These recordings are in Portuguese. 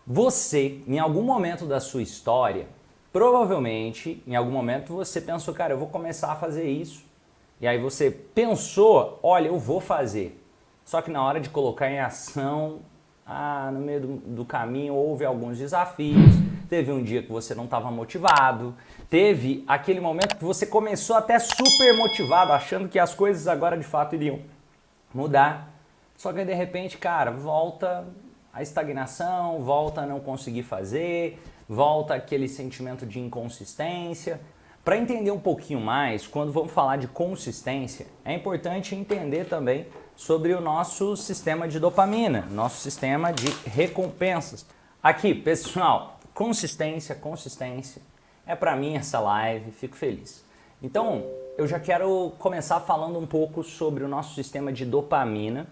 Você, em algum momento da sua história, provavelmente, em algum momento você pensou, cara, eu vou começar a fazer isso. E aí você pensou, olha, eu vou fazer. Só que na hora de colocar em ação, no meio do caminho houve alguns desafios. Teve um dia que você não estava motivado. Teve aquele momento que você começou até super motivado, achando que as coisas agora de fato iriam mudar. Só que de repente, cara, volta a estagnação, volta a não conseguir fazer, volta aquele sentimento de inconsistência. Para entender um pouquinho mais, quando vamos falar de consistência, é importante entender também sobre o nosso sistema de dopamina, nosso sistema de recompensas. Aqui, pessoal, consistência é para mim essa live, fico feliz. Então, eu já quero começar falando um pouco sobre o nosso sistema de dopamina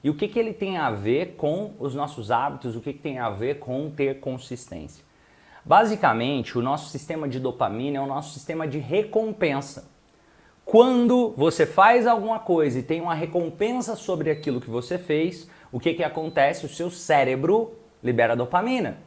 e o que ele tem a ver com os nossos hábitos, o que tem a ver com ter consistência. Basicamente, o nosso sistema de dopamina é o nosso sistema de recompensa. Quando você faz alguma coisa e tem uma recompensa sobre aquilo que você fez, o que acontece? O seu cérebro libera dopamina.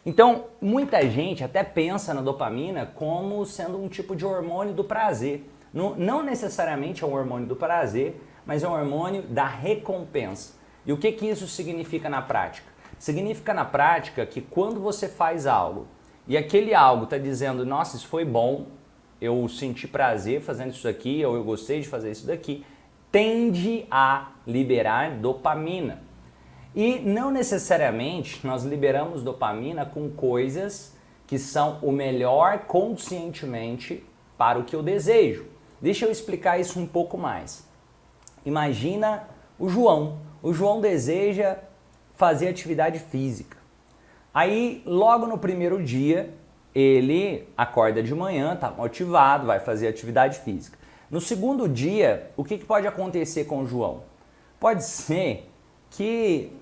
Então, muita gente até pensa na dopamina como sendo um tipo de hormônio do prazer. Não necessariamente é um hormônio do prazer, mas é um hormônio da recompensa. E o que isso significa na prática? Significa na prática que quando você faz algo e aquele algo está dizendo, nossa, isso foi bom, eu senti prazer fazendo isso aqui, ou eu gostei de fazer isso daqui, tende a liberar dopamina. E não necessariamente nós liberamos dopamina com coisas que são o melhor conscientemente para o que eu desejo. Deixa eu explicar isso um pouco mais. Imagina o João. O João deseja fazer atividade física. Aí, logo no primeiro dia, ele acorda de manhã, está motivado, vai fazer atividade física. No segundo dia, o que pode acontecer com o João? Pode ser que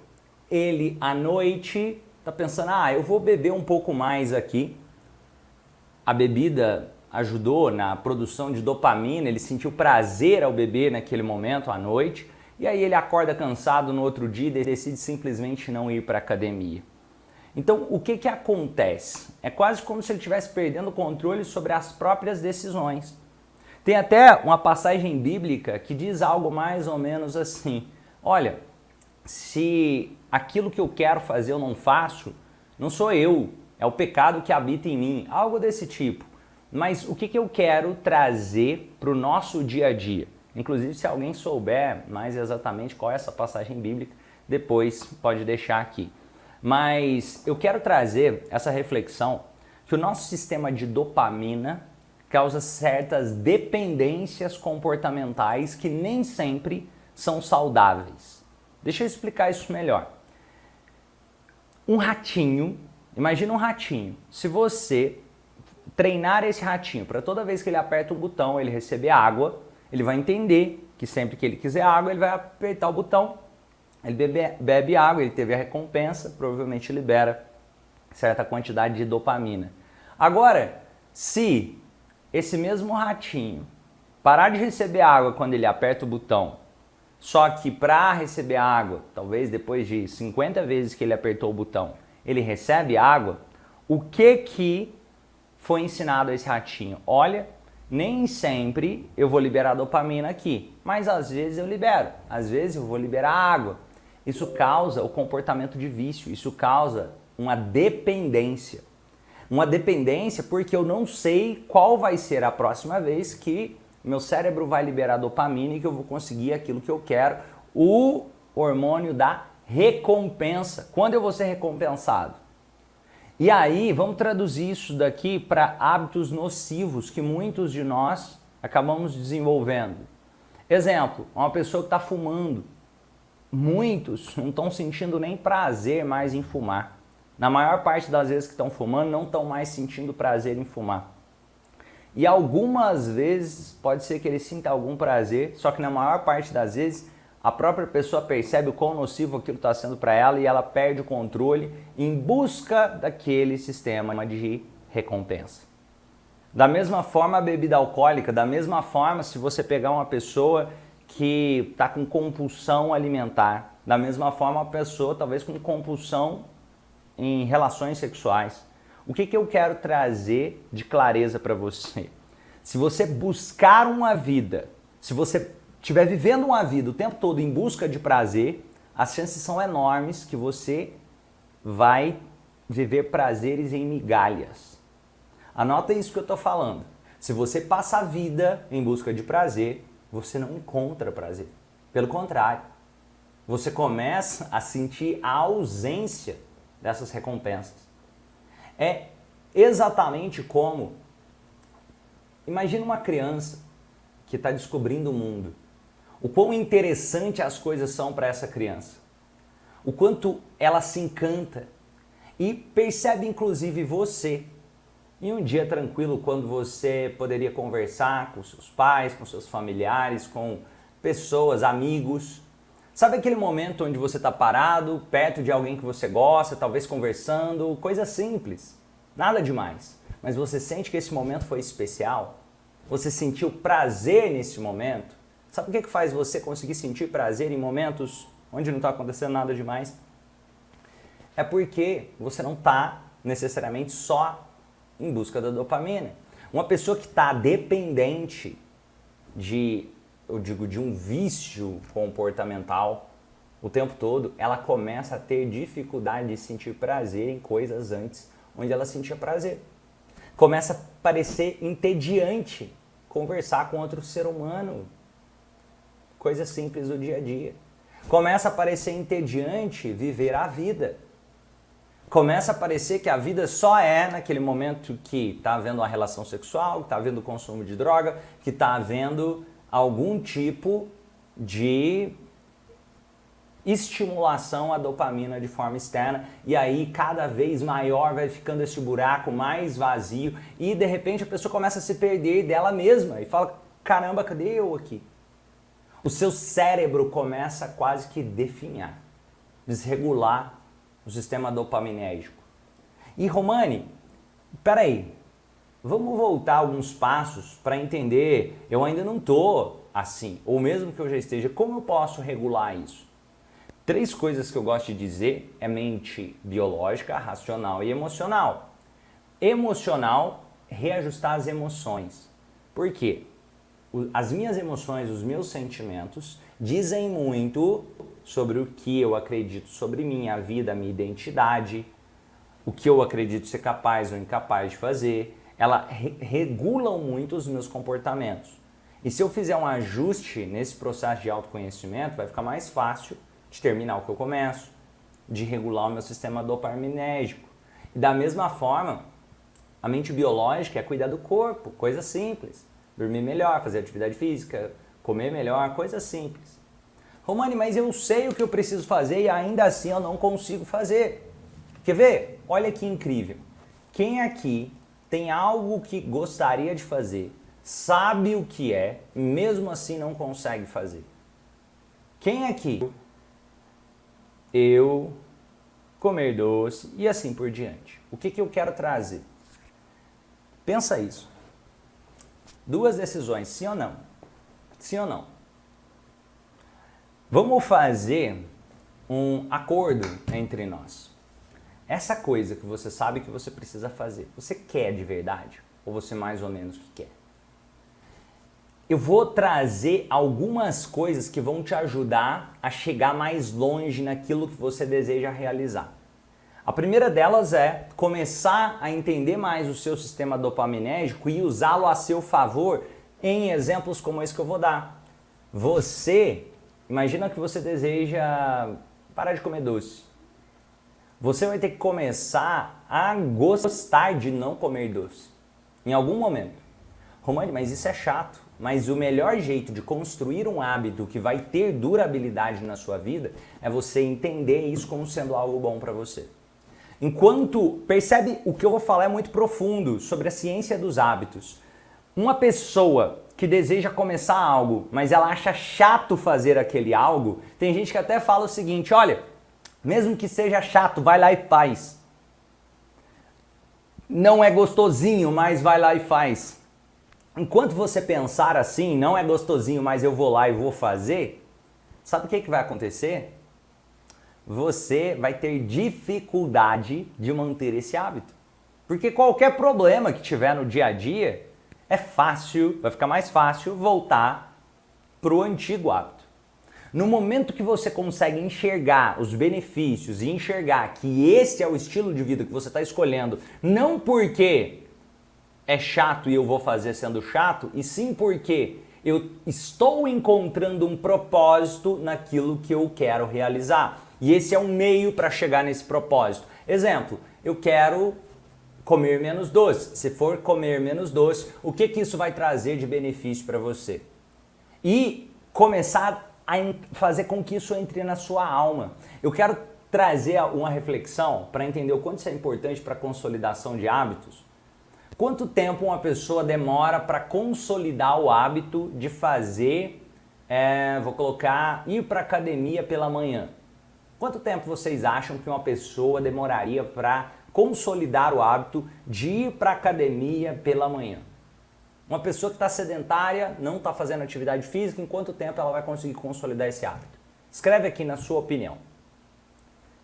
ele, à noite, está pensando, eu vou beber um pouco mais aqui. A bebida ajudou na produção de dopamina, ele sentiu prazer ao beber naquele momento, à noite, e aí ele acorda cansado no outro dia e decide simplesmente não ir para a academia. Então, o que acontece? É quase como se ele estivesse perdendo o controle sobre as próprias decisões. Tem até uma passagem bíblica que diz algo mais ou menos assim, olha, se aquilo que eu quero fazer eu não faço, não sou eu, é o pecado que habita em mim, algo desse tipo. Mas o que eu quero trazer para o nosso dia a dia? Inclusive, se alguém souber mais exatamente qual é essa passagem bíblica, depois pode deixar aqui. Mas eu quero trazer essa reflexão que o nosso sistema de dopamina causa certas dependências comportamentais que nem sempre são saudáveis. Deixa eu explicar isso melhor. Um ratinho, imagina um ratinho. Se você treinar esse ratinho para toda vez que ele aperta o botão ele receber água, ele vai entender que sempre que ele quiser água, ele vai apertar o botão, ele bebe água, ele teve a recompensa, provavelmente libera certa quantidade de dopamina. Agora, se esse mesmo ratinho parar de receber água quando ele aperta o botão, só que para receber água, talvez depois de 50 vezes que ele apertou o botão, ele recebe água, o que foi ensinado a esse ratinho? Olha, nem sempre eu vou liberar dopamina aqui, mas às vezes eu libero, às vezes eu vou liberar água. Isso causa o comportamento de vício, isso causa uma dependência. Uma dependência porque eu não sei qual vai ser a próxima vez que meu cérebro vai liberar dopamina e que eu vou conseguir aquilo que eu quero, o hormônio da recompensa. Quando eu vou ser recompensado? E aí, vamos traduzir isso daqui para hábitos nocivos que muitos de nós acabamos desenvolvendo. Exemplo, uma pessoa que está fumando. Muitos não estão sentindo nem prazer mais em fumar. Na maior parte das vezes que estão fumando, não estão mais sentindo prazer em fumar. E algumas vezes pode ser que ele sinta algum prazer, só que na maior parte das vezes a própria pessoa percebe o quão nocivo aquilo está sendo para ela e ela perde o controle em busca daquele sistema de recompensa. Da mesma forma a bebida alcoólica, da mesma forma se você pegar uma pessoa que está com compulsão alimentar, da mesma forma a pessoa talvez com compulsão em relações sexuais, o que eu quero trazer de clareza para você? Se você buscar uma vida, se você estiver vivendo uma vida o tempo todo em busca de prazer, as chances são enormes que você vai viver prazeres em migalhas. Anota isso que eu estou falando. Se você passa a vida em busca de prazer, você não encontra prazer. Pelo contrário, você começa a sentir a ausência dessas recompensas. É exatamente como, imagina uma criança que está descobrindo o mundo. O quão interessante as coisas são para essa criança. O quanto ela se encanta e percebe inclusive você. Em um dia tranquilo, quando você poderia conversar com seus pais, com seus familiares, com pessoas, amigos. Sabe aquele momento onde você está parado, perto de alguém que você gosta, talvez conversando, coisa simples, nada demais. Mas você sente que esse momento foi especial? Você sentiu prazer nesse momento? Sabe o que faz você conseguir sentir prazer em momentos onde não está acontecendo nada demais? É porque você não está necessariamente só em busca da dopamina. Uma pessoa que está dependente de um vício comportamental o tempo todo, ela começa a ter dificuldade de sentir prazer em coisas antes onde ela sentia prazer. Começa a parecer entediante conversar com outro ser humano. Coisas simples do dia a dia. Começa a parecer entediante viver a vida. Começa a parecer que a vida só é naquele momento que está havendo uma relação sexual, que está havendo consumo de droga, que está havendo algum tipo de estimulação à dopamina de forma externa, e aí cada vez maior vai ficando esse buraco mais vazio e de repente a pessoa começa a se perder dela mesma e fala, caramba, cadê eu aqui? O seu cérebro começa a quase que definhar, desregular o sistema dopaminérgico. E Romani, peraí, vamos voltar alguns passos para entender, eu ainda não estou assim, ou mesmo que eu já esteja, como eu posso regular isso? 3 coisas que eu gosto de dizer é mente biológica, racional e emocional. Emocional, reajustar as emoções. Por quê? As minhas emoções, os meus sentimentos dizem muito sobre o que eu acredito sobre minha vida, minha identidade, o que eu acredito ser capaz ou incapaz de fazer. Elas regulam muito os meus comportamentos. E se eu fizer um ajuste nesse processo de autoconhecimento, vai ficar mais fácil de terminar o que eu começo, de regular o meu sistema dopaminérgico. E da mesma forma, a mente biológica é cuidar do corpo, coisa simples. Dormir melhor, fazer atividade física, comer melhor, coisa simples. Romani, mas eu sei o que eu preciso fazer e ainda assim eu não consigo fazer. Quer ver? Olha que incrível. Quem aqui tem algo que gostaria de fazer, sabe o que é e mesmo assim não consegue fazer? Quem aqui? Eu, comer doce e assim por diante. O que eu quero trazer? Pensa isso. 2 decisões, sim ou não? Sim ou não? Vamos fazer um acordo entre nós. Essa coisa que você sabe que você precisa fazer, você quer de verdade? Ou você mais ou menos que quer? Eu vou trazer algumas coisas que vão te ajudar a chegar mais longe naquilo que você deseja realizar. A primeira delas é começar a entender mais o seu sistema dopaminérgico e usá-lo a seu favor em exemplos como esse que eu vou dar. Imagina que você deseja parar de comer doce. Você vai ter que começar a gostar de não comer doce. Em algum momento. Romani, mas isso é chato. Mas o melhor jeito de construir um hábito que vai ter durabilidade na sua vida é você entender isso como sendo algo bom para você. Percebe, o que eu vou falar é muito profundo sobre a ciência dos hábitos. Uma pessoa que deseja começar algo, mas ela acha chato fazer aquele algo, tem gente que até fala o seguinte, olha, mesmo que seja chato, vai lá e faz. Não é gostosinho, mas vai lá e faz. Enquanto você pensar assim, não é gostosinho, mas eu vou lá e vou fazer, sabe o que vai acontecer? você vai ter dificuldade de manter esse hábito. Porque qualquer problema que tiver no dia a dia, é fácil, vai ficar mais fácil voltar para o antigo hábito. No momento que você consegue enxergar os benefícios e enxergar que esse é o estilo de vida que você está escolhendo, não porque é chato e eu vou fazer sendo chato, e sim porque eu estou encontrando um propósito naquilo que eu quero realizar. E esse é um meio para chegar nesse propósito. Exemplo, eu quero comer menos doce. Se for comer menos doce, o que isso vai trazer de benefício para você? E começar a fazer com que isso entre na sua alma. Eu quero trazer uma reflexão para entender o quanto isso é importante para a consolidação de hábitos. Quanto tempo uma pessoa demora para consolidar o hábito de fazer, vou colocar, ir para academia pela manhã? Quanto tempo vocês acham que uma pessoa demoraria para consolidar o hábito de ir para academia pela manhã? Uma pessoa que está sedentária, não está fazendo atividade física, em quanto tempo ela vai conseguir consolidar esse hábito? Escreve aqui na sua opinião.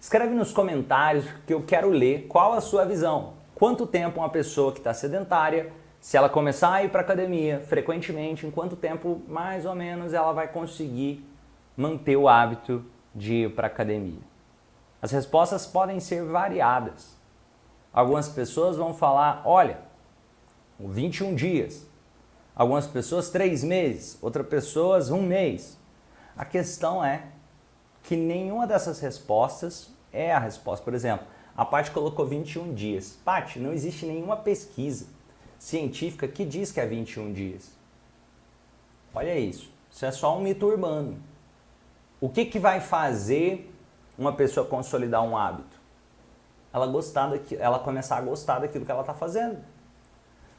Escreve nos comentários que eu quero ler qual a sua visão. Quanto tempo uma pessoa que está sedentária, se ela começar a ir para academia frequentemente, em quanto tempo mais ou menos ela vai conseguir manter o hábito de ir para academia? As respostas podem ser variadas. Algumas pessoas vão falar, olha, 21 dias. Algumas pessoas 3 meses, outras pessoas 1 mês. A questão é que nenhuma dessas respostas é a resposta. Por exemplo, a Paty colocou 21 dias. Paty, não existe nenhuma pesquisa científica que diz que é 21 dias. Olha isso. Isso é só um mito urbano. O que vai fazer uma pessoa consolidar um hábito? Ela começar a gostar daquilo que ela está fazendo.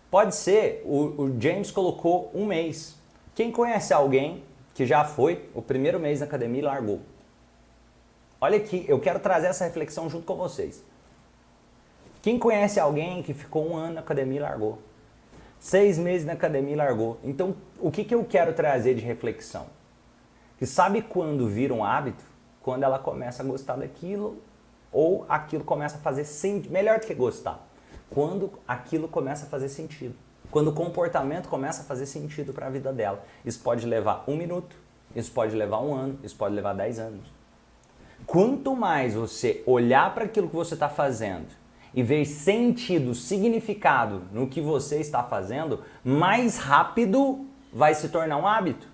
Pode ser, o James colocou 1 mês. Quem conhece alguém que já foi o primeiro mês na academia e largou? Olha aqui, eu quero trazer essa reflexão junto com vocês. Quem conhece alguém que ficou 1 ano na academia e largou? 6 meses na academia e largou? Então, o que eu quero trazer de reflexão? Que sabe quando vira um hábito? Quando ela começa a gostar daquilo ou aquilo começa a fazer sentido. Melhor do que gostar. Quando aquilo começa a fazer sentido. Quando o comportamento começa a fazer sentido para a vida dela. Isso pode levar 1 minuto, isso pode levar 1 ano, isso pode levar 10 anos. Quanto mais você olhar para aquilo que você está fazendo e ver sentido, significado no que você está fazendo, mais rápido vai se tornar um hábito.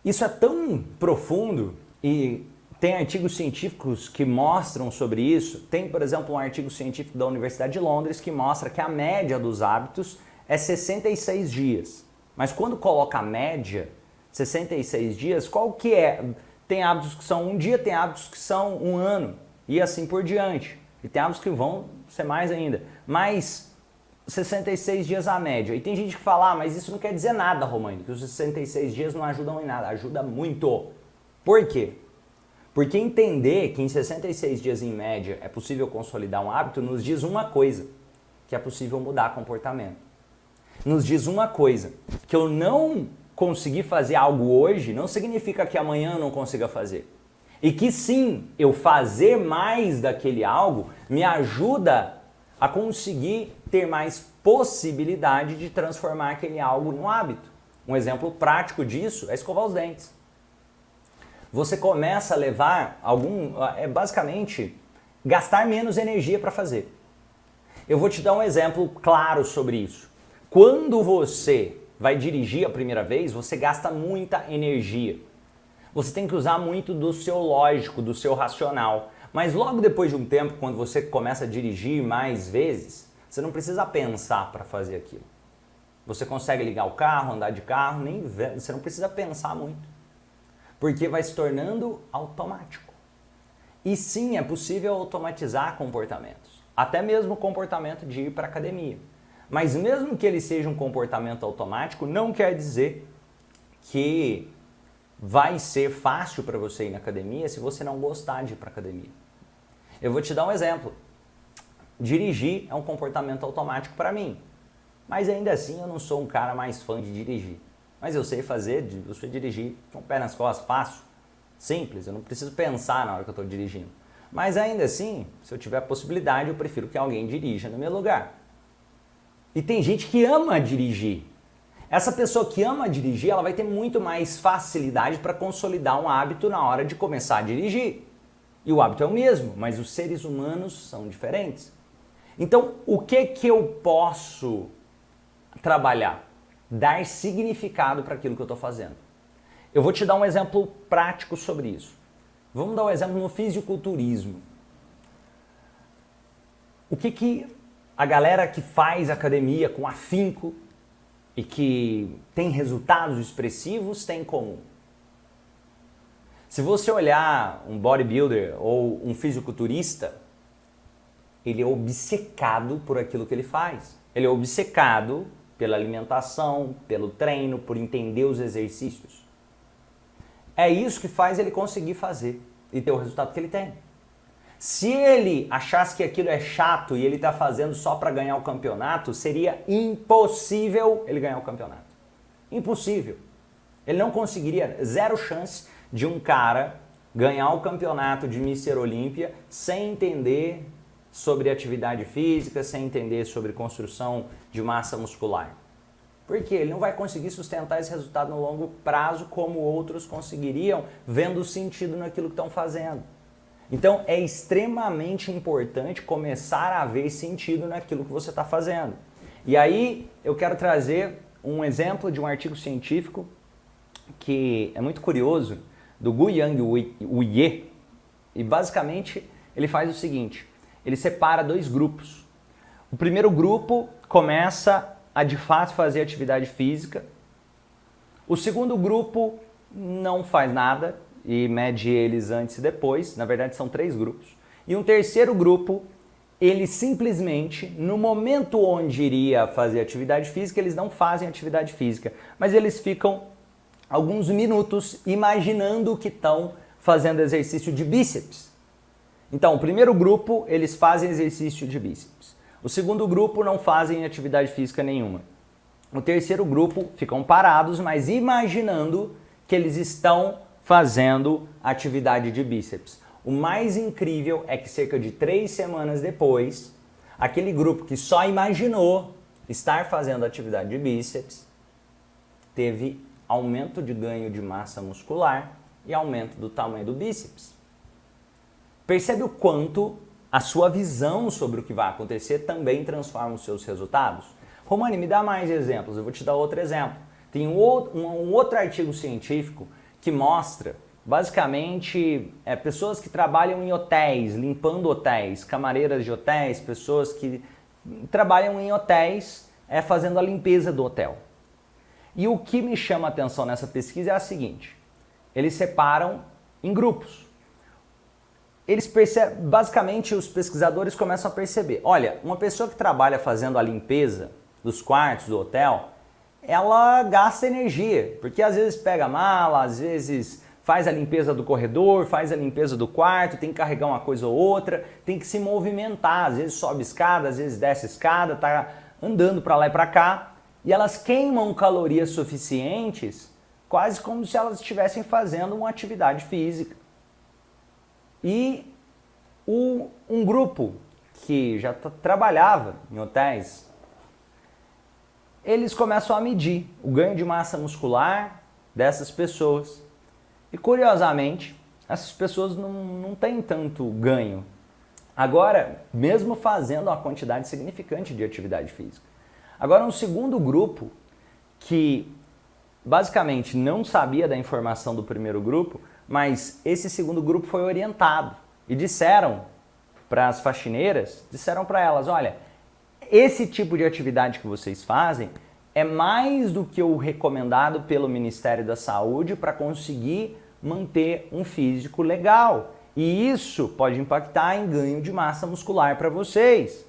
Isso é tão profundo e tem artigos científicos que mostram sobre isso. Tem, por exemplo, um artigo científico da Universidade de Londres que mostra que a média dos hábitos é 66 dias. Mas quando coloca a média, 66 dias, qual que é? Tem hábitos que são 1 dia, tem hábitos que são 1 ano e assim por diante. E tem hábitos que vão ser mais ainda. Mas 66 dias a média. E tem gente que fala, mas isso não quer dizer nada, Romani, que os 66 dias não ajudam em nada. Ajuda muito. Por quê? Porque entender que em 66 dias em média é possível consolidar um hábito nos diz uma coisa, que é possível mudar comportamento. Nos diz uma coisa, que eu não consegui fazer algo hoje não significa que amanhã eu não consiga fazer. E que sim, eu fazer mais daquele algo me ajuda a conseguir ter mais possibilidade de transformar aquele algo em um hábito. Um exemplo prático disso é escovar os dentes. Você começa a levar basicamente gastar menos energia para fazer. Eu vou te dar um exemplo claro sobre isso. Quando você vai dirigir a primeira vez, você gasta muita energia. Você tem que usar muito do seu lógico, do seu racional. Mas logo depois de um tempo, quando você começa a dirigir mais vezes, você não precisa pensar para fazer aquilo. Você consegue ligar o carro, andar de carro, você não precisa pensar muito. Porque vai se tornando automático. E sim, é possível automatizar comportamentos. Até mesmo o comportamento de ir para a academia. Mas mesmo que ele seja um comportamento automático, não quer dizer que vai ser fácil para você ir na academia se você não gostar de ir para a academia. Eu vou te dar um exemplo. Dirigir é um comportamento automático para mim. Mas ainda assim eu não sou um cara mais fã de dirigir. Mas eu sei fazer, eu sei dirigir com o pé nas costas, fácil. Simples, eu não preciso pensar na hora que eu estou dirigindo. Mas ainda assim, se eu tiver a possibilidade, eu prefiro que alguém dirija no meu lugar. E tem gente que ama dirigir. Essa pessoa que ama dirigir, ela vai ter muito mais facilidade para consolidar um hábito na hora de começar a dirigir. E o hábito é o mesmo, mas os seres humanos são diferentes. Então, o que eu posso trabalhar? Dar significado para aquilo que eu estou fazendo. Eu vou te dar um exemplo prático sobre isso. Vamos dar um exemplo no fisiculturismo. O que a galera que faz academia com afinco e que tem resultados expressivos tem em comum? Se você olhar um bodybuilder ou um fisiculturista, ele é obcecado por aquilo que ele faz. Ele é obcecado pela alimentação, pelo treino, por entender os exercícios. É isso que faz ele conseguir fazer e ter o resultado que ele tem. Se ele achasse que aquilo é chato e ele está fazendo só para ganhar o campeonato, seria impossível ele ganhar o campeonato. Impossível. Ele não conseguiria, zero chance de um cara ganhar o campeonato de Mister Olímpia sem entender sobre atividade física, sem entender sobre construção de massa muscular. Porque ele não vai conseguir sustentar esse resultado no longo prazo como outros conseguiriam, vendo sentido naquilo que estão fazendo. Então é extremamente importante começar a ver sentido naquilo que você está fazendo. E aí eu quero trazer um exemplo de um artigo científico que é muito curioso, do Guiyang Wu, e basicamente ele faz o seguinte: ele separa dois grupos. O primeiro grupo começa a de fato fazer atividade física. O segundo grupo não faz nada e mede eles antes e depois. Na verdade são 3 grupos. E um terceiro grupo, ele simplesmente, no momento onde iria fazer atividade física, eles não fazem atividade física, mas eles ficam alguns minutos imaginando que estão fazendo exercício de bíceps. Então, o primeiro grupo, eles fazem exercício de bíceps. O segundo grupo não fazem atividade física nenhuma. O terceiro grupo ficam parados, mas imaginando que eles estão fazendo atividade de bíceps. O mais incrível é que cerca de 3 semanas depois, aquele grupo que só imaginou estar fazendo atividade de bíceps teve aumento de ganho de massa muscular e aumento do tamanho do bíceps. Percebe o quanto a sua visão sobre o que vai acontecer também transforma os seus resultados? Romani, me dá mais exemplos, eu vou te dar outro exemplo. Tem um outro artigo científico que mostra, basicamente, pessoas que trabalham em hotéis, limpando hotéis, camareiras de hotéis, pessoas que trabalham em hotéis fazendo a limpeza do hotel. E o que me chama a atenção nessa pesquisa é a seguinte: eles separam em grupos. Eles percebem, basicamente os pesquisadores começam a perceber, olha, uma pessoa que trabalha fazendo a limpeza dos quartos do hotel, ela gasta energia, porque às vezes pega a mala, às vezes faz a limpeza do corredor, faz a limpeza do quarto, tem que carregar uma coisa ou outra, tem que se movimentar, às vezes sobe escada, às vezes desce escada, tá andando para lá e para cá, e elas queimam calorias suficientes, quase como se elas estivessem fazendo uma atividade física. E um grupo que já trabalhava em hotéis, eles começam a medir o ganho de massa muscular dessas pessoas. E curiosamente, essas pessoas não têm tanto ganho. Agora, mesmo fazendo uma quantidade significante de atividade física. Agora, um segundo grupo que basicamente não sabia da informação do primeiro grupo, mas esse segundo grupo foi orientado e disseram para as faxineiras, disseram para elas, olha, esse tipo de atividade que vocês fazem é mais do que o recomendado pelo Ministério da Saúde para conseguir manter um físico legal. E isso pode impactar em ganho de massa muscular para vocês.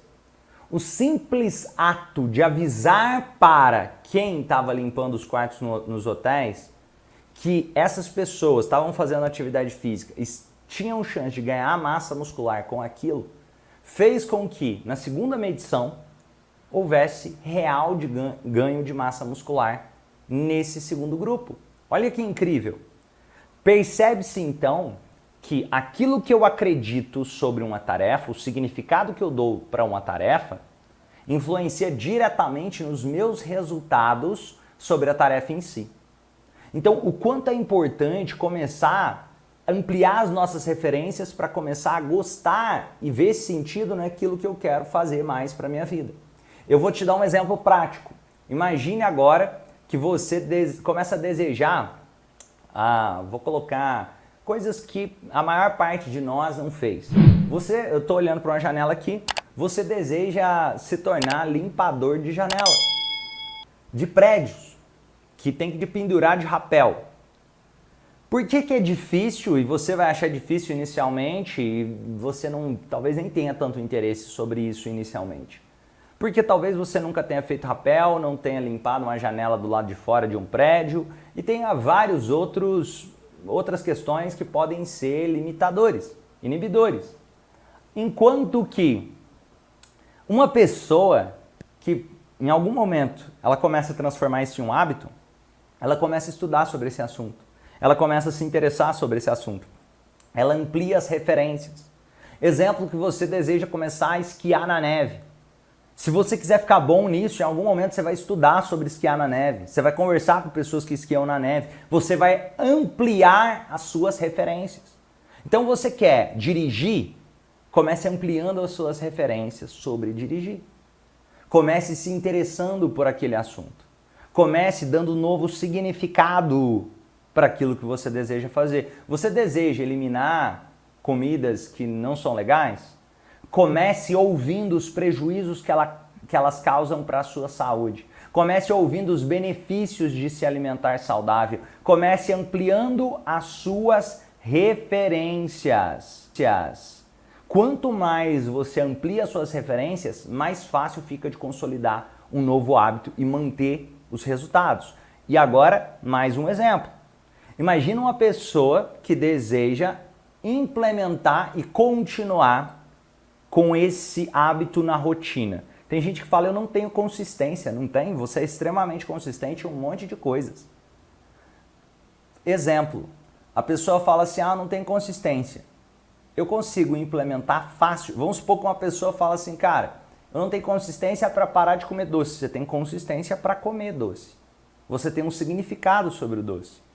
O simples ato de avisar para quem estava limpando os quartos nos hotéis que essas pessoas estavam fazendo atividade física e tinham chance de ganhar massa muscular com aquilo, fez com que, na segunda medição, houvesse real de ganho de massa muscular nesse segundo grupo. Olha que incrível! Percebe-se então que aquilo que eu acredito sobre uma tarefa, o significado que eu dou para uma tarefa, influencia diretamente nos meus resultados sobre a tarefa em si. Então, o quanto é importante começar a ampliar as nossas referências para começar a gostar e ver sentido naquilo que eu quero fazer mais para a minha vida. Eu vou te dar um exemplo prático. Imagine agora que você começa a desejar, vou colocar coisas que a maior parte de nós não fez. Eu estou olhando para uma janela aqui, você deseja se tornar limpador de janela, de prédios, que tem que pendurar de rapel. Por que é difícil, e você vai achar difícil inicialmente, e você talvez nem tenha tanto interesse sobre isso inicialmente? Porque talvez você nunca tenha feito rapel, não tenha limpado uma janela do lado de fora de um prédio, e tenha vários outras questões que podem ser limitadores, inibidores. Enquanto que uma pessoa que em algum momento ela começa a transformar isso em um hábito, ela começa a estudar sobre esse assunto, ela começa a se interessar sobre esse assunto, ela amplia as referências. Exemplo que você deseja começar a esquiar na neve. Se você quiser ficar bom nisso, em algum momento você vai estudar sobre esquiar na neve, você vai conversar com pessoas que esquiam na neve, você vai ampliar as suas referências. Então você quer dirigir? Comece ampliando as suas referências sobre dirigir. Comece se interessando por aquele assunto. Comece dando um novo significado para aquilo que você deseja fazer. Você deseja eliminar comidas que não são legais? Comece ouvindo os prejuízos que elas causam para a sua saúde. Comece ouvindo os benefícios de se alimentar saudável. Comece ampliando as suas referências. Quanto mais você amplia as suas referências, mais fácil fica de consolidar um novo hábito e manter os resultados. E agora, mais um exemplo. Imagina uma pessoa que deseja implementar e continuar com esse hábito na rotina. Tem gente que fala, eu não tenho consistência. Não tem? Você é extremamente consistente em um monte de coisas. Exemplo, a pessoa fala assim, não tem consistência. Eu consigo implementar fácil. Vamos supor que uma pessoa fala assim, cara, eu não tenho consistência para parar de comer doce. Você tem consistência para comer doce. Você tem um significado sobre o doce.